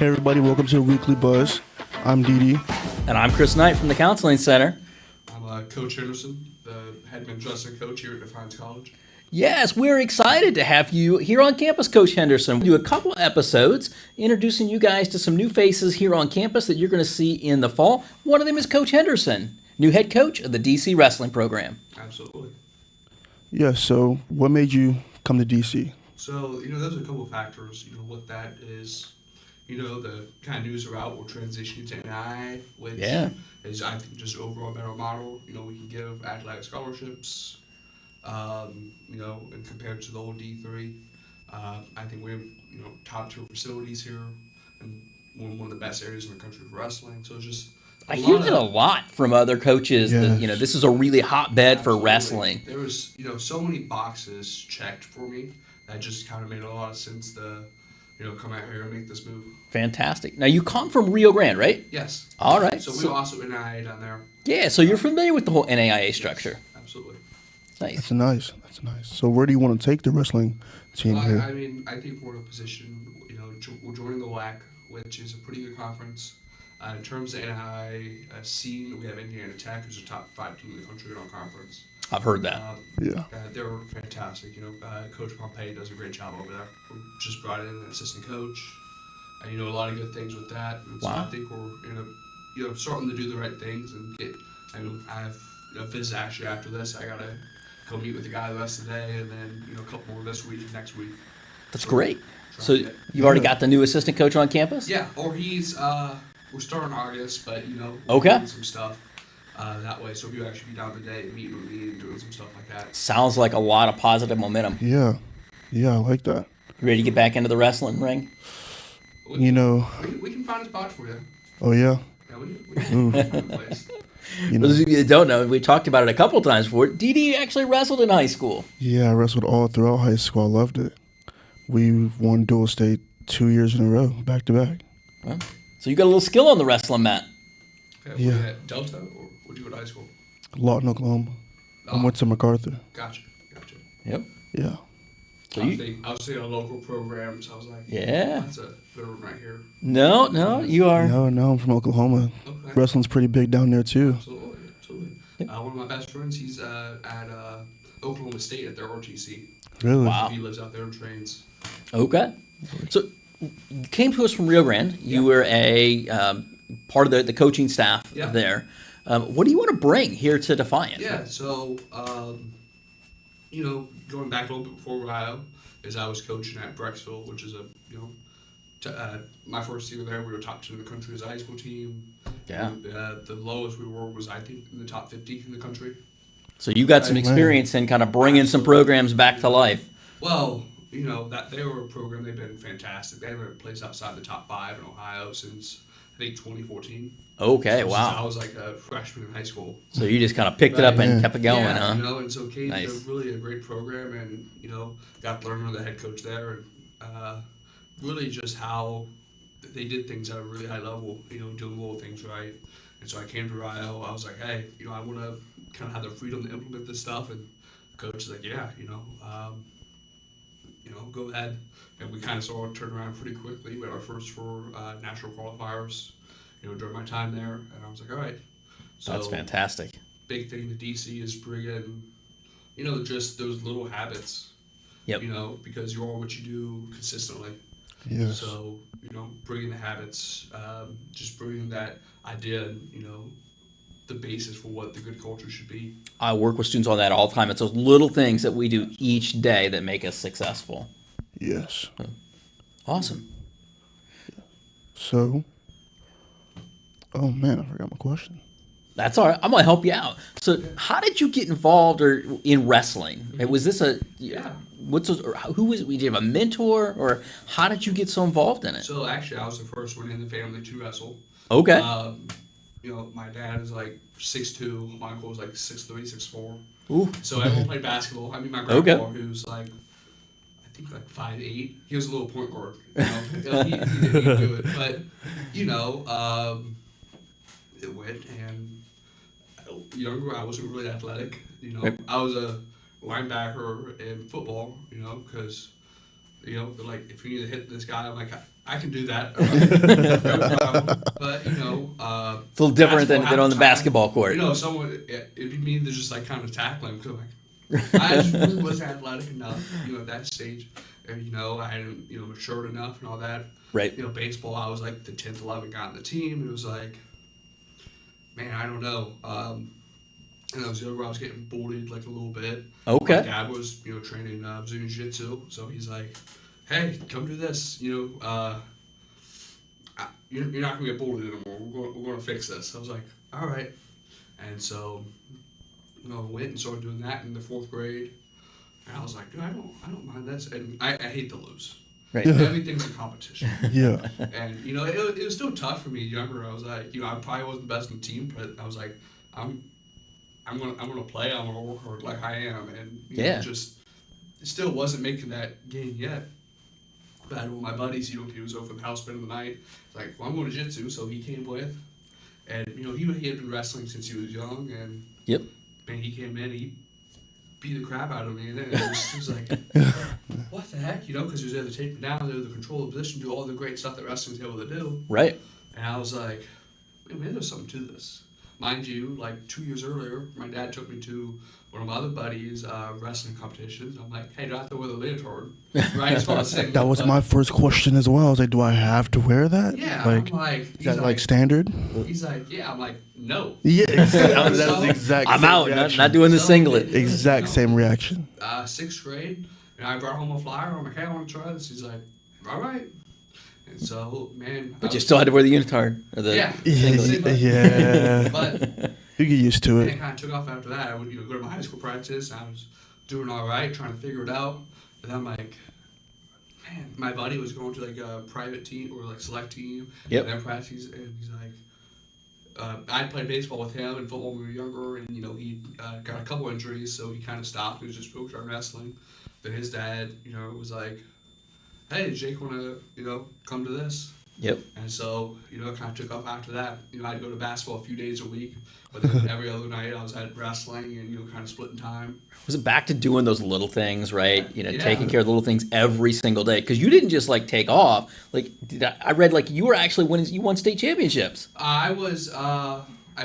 Hey everybody, welcome to the Weekly Buzz. I'm Dee. And I'm Chris Knight from the Counseling Center. I'm Coach Henderson, the Head Wresting Coach here at Defiance College. Yes, we're excited to have you here on campus, Coach Henderson. We'll do a couple episodes introducing you guys to some new faces here on campus that you're going to see in the fall. One of them is Coach Henderson, new head coach of the DC wrestling program. Absolutely. Yeah, so what made you come to DC? So, there's a couple of factors. What that is, the kind of news are out. We're transitioning to NI, which is, I think, just overall better model. We can give athletic scholarships, and compared to the old D3. I think we have, top tier facilities here and one of the best areas in the country for wrestling. So it's just I hear that a lot from other coaches that, this is a really hotbed for wrestling. There was, so many boxes checked for me that just kind of made a lot of sense to, come out here and make this move. Fantastic. Now, you come from Rio Grande, right? Yes. All right. So we also NIA down there. Yeah, so you're familiar with the whole NAIA structure. Yes, absolutely. Nice. That's nice. So where do you want to take the wrestling team here? I think we're in a position, we're joining the WAC, which is a pretty good conference. In terms of NIA scene, we have Indiana Tech, who's a top 5 team in the country in our conference. I've heard that. They're fantastic. Coach Pompey does a great job over there. We just brought in an assistant coach. A lot of good things with that. And wow. So I think we're starting to do the right things and get. I have visit actually after this. I gotta go meet with the guy the rest of the day, and then a couple more this week and next week. That's great. So you've already got the new assistant coach on campus? Yeah, or he's we're starting August, but we're doing some stuff. That way, so if you actually be down today and meeting with me and doing some stuff like that. Sounds like a lot of positive momentum. Yeah, I like that. You ready to get back into the wrestling ring? We can find a spot for you. Oh yeah. Yeah, we can find a place. Those of you that don't know, we talked about it a couple times before. Dee actually wrestled in high school. Yeah, I wrestled all throughout high school. I loved it. We won dual state 2 years in a row, back to back. Well, so you got a little skill on the wrestling mat. Okay, were you at Delta or were you at high school? Lawton, Oklahoma. I went to MacArthur. Gotcha. Yep. Yeah. So I was thinking of local programs. I was like, that's a good one right here. No, you are. No, I'm from Oklahoma. Okay. Wrestling's pretty big down there too. Absolutely. One of my best friends, he's at Oklahoma State at their RTC. Really? Wow. He lives out there and trains. Okay. So you came to us from Rio Grande. You were a part of the coaching staff there. What do you want to bring here to Defiance? Yeah, so, going back a little bit before Rio, is I was coaching at Brecksville, which is my first year there, we were top 2 in the country as a high school team. Yeah. The lowest we were was, I think, in the top 50 in the country. So you got some experience in kind of bringing some programs back to life. Well, that they were a program, they've been fantastic. They haven't placed outside the top 5 in Ohio since, I think, 2014. Okay, wow. Since I was like a freshman in high school. So you just kind of picked it up and kept it going, huh? And so Kate's nice. Really a great program, and, got to learn under the head coach there, and really just how they did things at a really high level, doing little things right. And so I came to Rio, I was like, hey, I want to kind of have the freedom to implement this stuff, and the coach was like, go ahead. And we kind of saw it turn around pretty quickly. We had our first 4 national qualifiers, during my time there, and I was like, all right. So that's fantastic. Big thing to DC is bring in, just those little habits. Yep. Because you are what you do consistently. Yes. So, bringing the habits, just bringing that idea, and, the basis for what the good culture should be. I work with students on that all the time. It's those little things that we do each day that make us successful. Yes. Awesome. So, oh man, I forgot my question. That's all right. I'm gonna help you out. So, how did you get involved in wrestling? Was this who was it? Did you have a mentor, or how did you get so involved in it? So actually, I was the first one in the family to wrestle. Okay. My dad is like 6'2", my uncle was like 6'3", 6'4". Ooh. So everyone played basketball. I mean, my grandpa, who's like, I think like 5'8", he was a little point guard. He didn't do it, but it went. And younger, I wasn't really athletic. I was a linebacker in football. Because You know, they're like, if you need to hit this guy, I'm like, I can do that. No problem. But, you know, It's a little different than basketball, on the half basketball court. You know, it'd be me to just like kind of tackle him. Cause like, I just really wasn't athletic enough, you know, at that stage. And, you know, I hadn't, you know, matured enough and all that. Right. You know, baseball, I was like the 10th, 11th guy on the team. And it was like, man, I don't know. And I was younger, I was getting bullied like a little bit. Okay. My dad was, you know, training Brazilian Jiu-Jitsu, so he's like, "Hey, come do this. You know, you're not gonna get bullied anymore. We're going to fix this." I was like, "All right." And so, you know, I went and started doing that in the 4th grade. And I was like, "Dude, I don't mind this." And I hate to lose. Right. Everything's a competition. Yeah. And you know, it was still tough for me younger. I was like, you know, I probably wasn't the best in the team, but I was like, I'm gonna play. I'm gonna work hard like I am, and you know, just still wasn't making that game yet. But I had one of my buddies. You know, he was over at the house spending the night. Like, well, I'm going to jiu-jitsu, so he came with, and you know, he had been wrestling since he was young, and man, he came in, he beat the crap out of me, and then it was like, what the heck, you know, because he was able to take me down, able to control the position, do all the great stuff that wrestling's able to do. Right. And I was like, man, there's something to this. Mind you, like 2 years earlier, my dad took me to one of my other buddies' wrestling competitions. I'm like, hey, do I have to wear the leotard? Right? So That was my first question as well. I was like, do I have to wear that? Yeah. Like, I'm like, is that like standard? He's like, yeah. I'm like, no. Yeah, exactly. That's the exact I'm same out. reaction. Not doing the singlet. Exact same reaction. 6th grade, and I brought home a flyer. I'm like, hey, I want to try this. He's like, all right. And so, man. But you still had to wear the unitard. Or the singlet. Yeah. But you get used to it it. kind of took off after that. I would, you know, go to my high school practice. And I was doing all right, trying to figure it out. And I'm like, man, my buddy was going to like a private team or like select team. Yep. And their practice, and he's like, I played baseball with him and football when we were younger, and you know he got a couple injuries, so he kind of stopped. He was just focused on wrestling. Then his dad, you know, was like, "Hey, does Jake want to, you know, come to this?" Yep. And so, you know, it kind of took off after that. You know, I'd go to basketball a few days a week, but then every other night I was at wrestling and, you know, kind of splitting time. Was it back to doing those little things, right? You know, taking care of the little things every single day? Because you didn't just like take off. Like, I read like you were actually winning. You won state championships. I was. I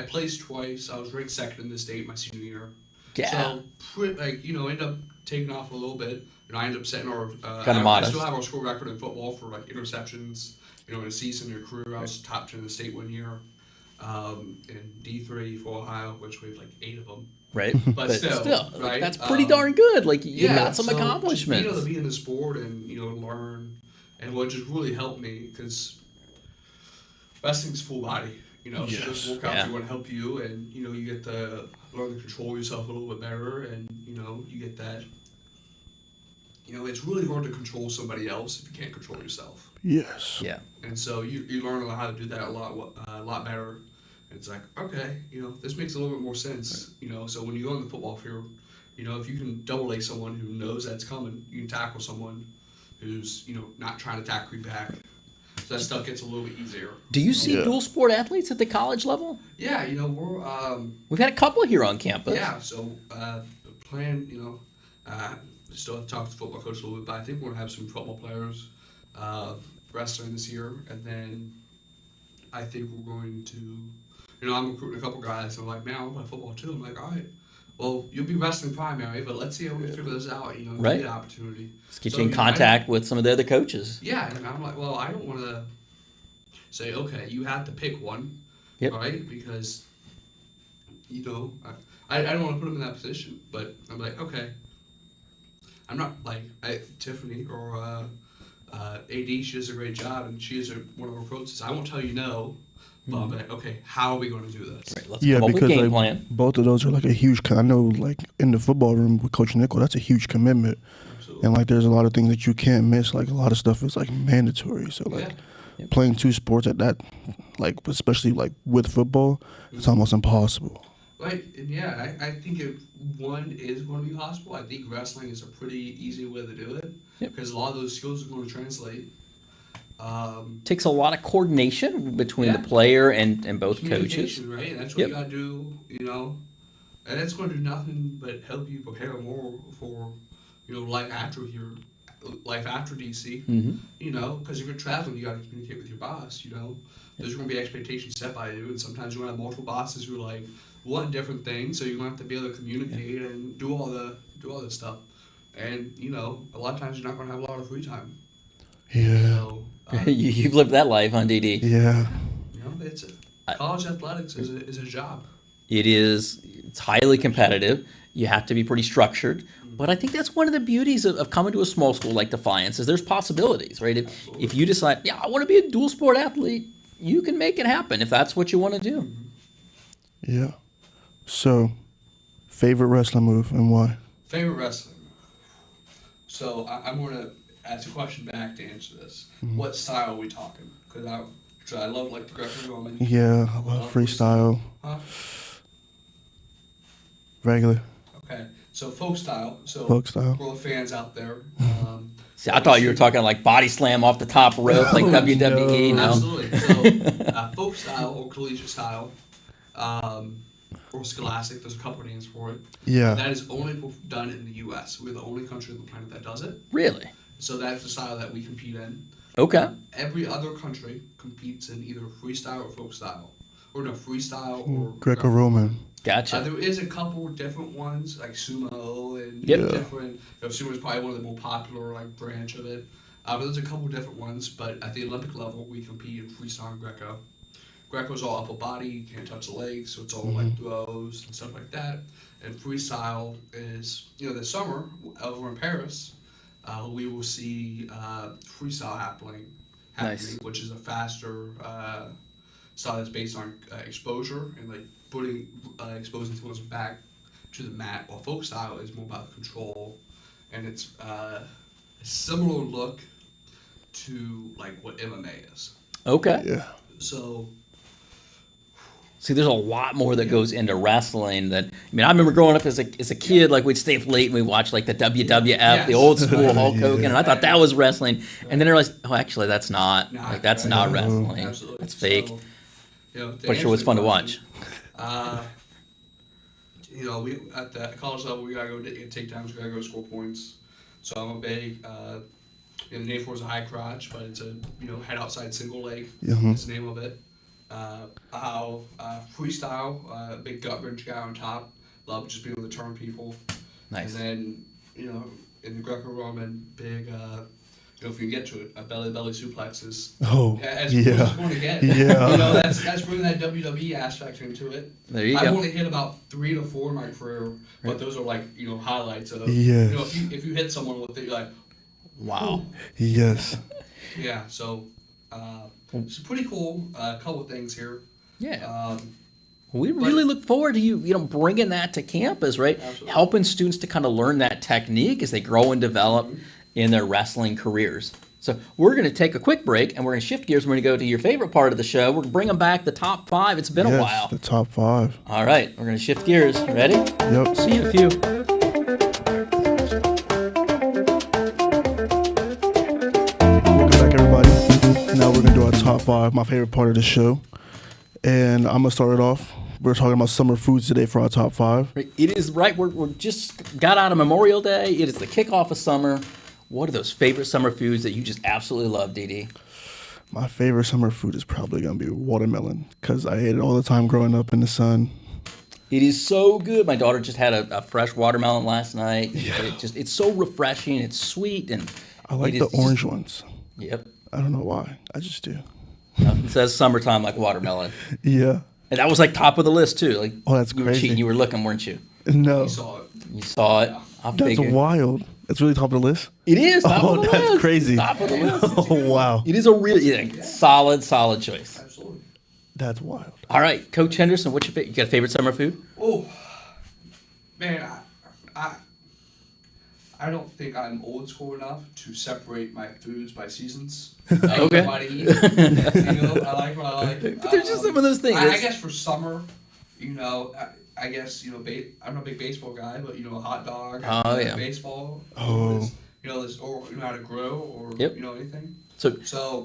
placed twice. I was ranked 2nd in the state my senior year. Yeah. So, like, you know, ended up taking off a little bit. You know, I ended up setting our. Kind of modest. I still have our school record in football for like interceptions. You know, in a season or career, I was top 10 in the state one year. In D3 for Ohio, which we have like 8 of them. Right. But still, right? That's pretty darn good. Like, you got some accomplishments. Just, you know, to be in the sport and, you know, learn, and what just really helped me, because wrestling's full body. You know, so those workouts are going to help you, and, you know, you get to learn to control yourself a little bit better, and, you know, you get that. You know, it's really hard to control somebody else if you can't control yourself. Yes. Yeah. And so you learn how to do that a lot better. It's like, okay, you know, this makes a little bit more sense. You know, so when you go on the football field, you know, if you can double A someone who knows that's coming, you can tackle someone who's, you know, not trying to tackle you back. So that stuff gets a little bit easier. Do you see dual sport athletes at the college level? Yeah, you know, we've had a couple here on campus. Yeah, so plan, you know, still have to talk to the football coach a little bit, but I think we're gonna have some football players wrestling this year, and then I think we're going to, you know, I'm recruiting a couple guys, and they're like, man, I want to play football too. I'm like, all right, well, you'll be wrestling primary, but let's see how we figure this out, you know, give the opportunity. Let's get you in contact with some of the other coaches. Yeah, and I'm like, well, I don't want to say, okay, you have to pick one, right? Because, you know, I don't want to put them in that position, but I'm like, okay. I'm not like Tiffany or AD. She does a great job, and she is one of our coaches. I won't tell you no, but I'm like, okay, how are we going to do this? Right, let's come up with a game plan. Both of those are like a huge. I know, like in the football room with Coach Nickel, that's a huge commitment. Absolutely. And like, there's a lot of things that you can't miss. Like a lot of stuff is like mandatory. So like playing 2 sports at that, like especially like with football, it's almost impossible. Right, and yeah, I think if one is going to be possible, I think wrestling is a pretty easy way to do it, because a lot of those skills are going to translate. Takes a lot of coordination between the player and both coaches. Right, and that's what you got to do, you know, and it's going to do nothing but help you prepare more for, you know, life after you're life after DC. You know, because if you're traveling, you got to communicate with your boss. You know, there's going to be expectations set by you, and sometimes you're going to have multiple bosses who are like want different things, so you're going to have to be able to communicate and do all this stuff. And you know, a lot of times you're not going to have a lot of free time. Yeah. So, You've lived that life, huh, DD? Yeah. you know, college athletics is a job. It's highly competitive. You have to be pretty structured. But I think that's one of the beauties of coming to a small school like Defiance is there's possibilities, right? If you decide, yeah, I want to be a dual sport athlete, you can make it happen if that's what you want to do. Yeah. So, favorite wrestling move and why? Favorite wrestling. So I'm going to ask a question back to answer this. What style are we talking? Because I love like the Greco-Roman. Yeah, I love freestyle. Huh? Regular. Okay. So folk style. So Folk style. for all the fans out there. See, I thought you were talking like body slam off the top rope, like WWE. No. Absolutely. So folk style or collegiate style, or scholastic. There's a couple of names for it. Yeah. That is only done in the U.S. We're the only country on the planet that does it. Really? So that's the style that we compete in. Okay. Every other country competes in either freestyle or folk style, or no freestyle or Greco-Roman. Gotcha. There is a couple different ones like sumo and Yep. different. Sumo is probably one of the more popular like branch of it. But there's a couple different ones. But at the Olympic level, we compete in freestyle and Greco. Greco's all upper body, you can't touch the legs, so it's all like throws and stuff like that. And freestyle is, this summer over in Paris, we will see freestyle happening, Nice. which is a faster style that's based on exposure and like putting exposing someone's back to the mat. While folk style is more about control, and it's a similar look to like what MMA is. Okay. Yeah. So. See, there's a lot more that goes into wrestling. I remember growing up as a kid, like we'd stay up late and we'd watch like the WWF, the old school Hulk Hogan, and I thought that was wrestling. And then I realized, oh, actually, that's not. Like that's not wrestling. Absolutely. That's fake. So, But sure was fun to watch. We at the college level we gotta go get takedowns, we gotta go score points. So I'm a big. The name for it is a high crotch, but it's a head outside single leg. Is the name of it. Freestyle, big gut wrench guy on top. Love just being able to turn people. Nice. And then, in the Greco-Roman, big, if you get to it, belly suplexes. Oh, As yeah. close as going to get. Yeah. That's bringing that WWE aspect into it. There you I've go. only hit about 3 to 4 in my career, but those are like, highlights of, Yes. if you hit someone with it, you're like, Wow. Yes. yeah, so, it's pretty cool. A couple of things here. Yeah. We really look forward to you bringing that to campus, right? Absolutely. Helping students to kind of learn that technique as they grow and develop in their wrestling careers. So we're going to take a quick break, and we're going to shift gears. We're going to go to your favorite part of the show. We're bringing back the top 5. It's been a while. The top 5. All right, we're going to shift gears. Ready? Yep. See you in a few. Welcome back, everybody. Now we're going to do our top 5, my favorite part of the show. And I'm going to start it off. We're talking about summer foods today for our top 5. It is right. We're just got out of Memorial Day. It is the kickoff of summer. What are those favorite summer foods that you just absolutely love, DD? My favorite summer food is probably going to be watermelon because I ate it all the time growing up in the sun. It is so good. My daughter just had a fresh watermelon last night. Yeah. It's so refreshing. It's sweet and I like the orange ones. Yep. I don't know why. I just do. It says summertime like watermelon. Yeah. And that was like top of the list too. Like, oh, that's you crazy. were cheating. You were looking, weren't you? No. You saw it. You saw it. I That's figured. wild. It's really top of the list? It is top of the that's list. crazy. Top of the list. Oh, wow. It is a really solid choice. Absolutely. That's wild. All right, Coach Henderson, what's your favorite? You got a favorite summer food? Oh, man, I don't think I'm old school enough to separate my foods by seasons. I Okay. know what I eat. I like what I like. But there's just some of those things. I guess for summer, I guess I'm not a big baseball guy, but a hot dog. Oh, yeah. Baseball. Oh. Or how to grow or Yep. anything. So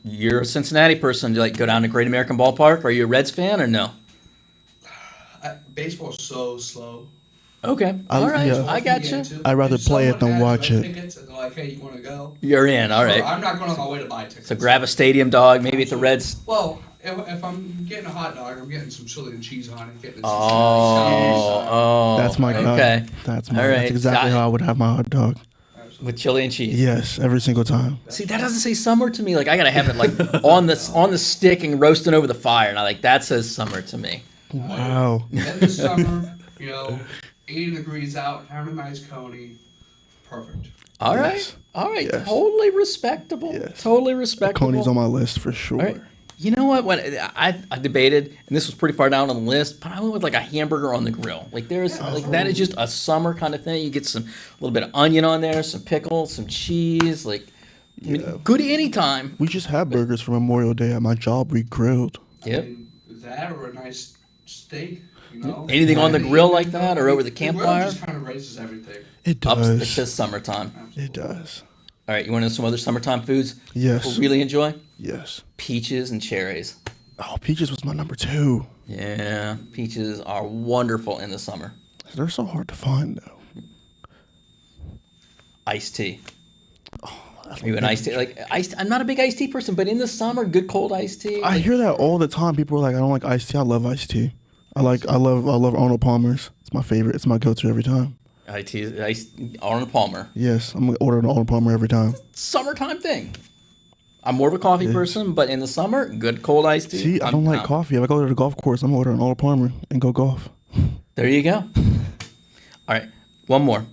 you're a Cincinnati person. Do you like go down to Great American Ballpark? Are you a Reds fan or no? Baseball is so slow. Okay. All right. yeah. I got you. I'd rather play it than watch it. Tickets and like, hey, you want to go? You're in. All right. I'm not going on my way to buy tickets. So grab a stadium dog, maybe at the Reds. Well, if I'm getting a hot dog, I'm getting some chili and cheese on it. Getting That's my guy. Okay. That's All right. That's exactly how I would have my hot dog. With chili and cheese. Yes, every single time. See, that doesn't say summer to me. Like I gotta have it like on the stick and roasting over the fire, and that says summer to me. Wow. In the summer, 80 degrees out, having a nice coney, perfect. All right. Yes. All right. Yes. Totally respectable. Yes. Totally respectable. Coney's on my list for sure. All right. You know what? When I debated, and this was pretty far down on the list, but I went with like a hamburger on the grill. Like that is just a summer kind of thing. You get a little bit of onion on there, some pickles, some cheese. Good anytime. We just had burgers for Memorial Day at my job. We grilled. Yep. I mean, that or a nice steak, Anything on the grill like that, or over the campfire? The grill just kind of raises everything. It It does. says summertime. Absolutely. It does. All right. You want to know some other summertime foods? Yes. People really enjoy Yes. peaches and cherries. Oh, peaches was my number 2. Yeah, peaches are wonderful in the summer. They're so hard to find though. Iced tea. Are you an iced tea? I'm not a big iced tea person, but in the summer, good cold iced tea. I hear that all the time. People are like, I don't like iced tea. I love iced tea. I love Arnold Palmer's. It's my favorite. It's my go-to every time. Iced tea, Arnold Palmer. Yes, I'm gonna order an Arnold Palmer every time. Summertime thing. I'm more of a coffee person, but in the summer, good cold iced tea. See, I don't like coffee. If I go to the golf course, I'm gonna order an Arnold Palmer and go golf. There you go. All right, one more.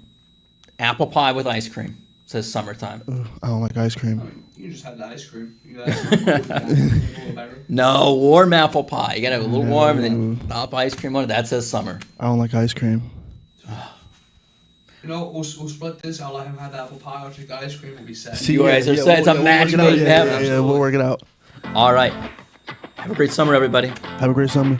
Apple pie with ice cream. Says summertime. Ugh, I don't like ice cream. You just had the ice cream. You got a little better. No, warm apple pie. You gotta have a little warm and then pop ice cream on it. That says summer. I don't like ice cream. We'll split this. I'll let him have the apple pie. I'll take the ice cream. We'll be set. You guys are set. It's a match made in heaven. Yeah, we'll work it out. All right. Have a great summer, everybody. Have a great summer.